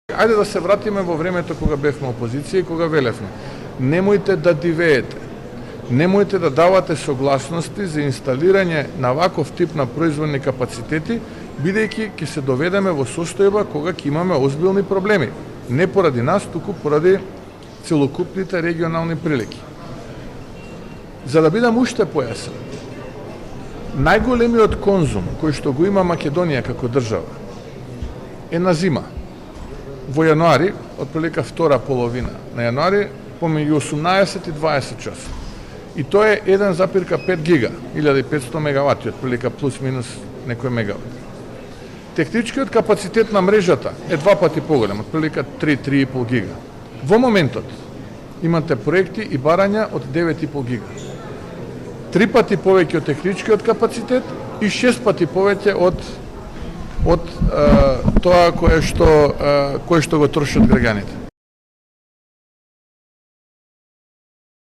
Ајде да се вратиме во времето кога бевме опозиција и кога велевме. Немојте да дивеете. Немојте да давате согласности за инсталирање на ваков тип на производни капацитети, бидејќи ќе се доведеме во состојба кога ќе имаме озбилни проблеми. Не поради нас, туку поради целокупните регионални прилики. За да бидам уште појасен, најголемиот конзум кој што го има Македонија како држава е на зима. Во јануари, отприлика втора половина на јануари, помеѓу 18 и 20 часа. И тоа е 1,5 гига, 1500 мегавати, отприлика плюс минус некој мегават. Техничкиот капацитет на мрежата е 2 пати поголем, отприлика 3,5 гига. Во моментот имате проекти и барања од 9,5 гига. 3 пати повеќе од техничкиот капацитет и 6 пати повеќе од тоа кое што го трошат граѓаните.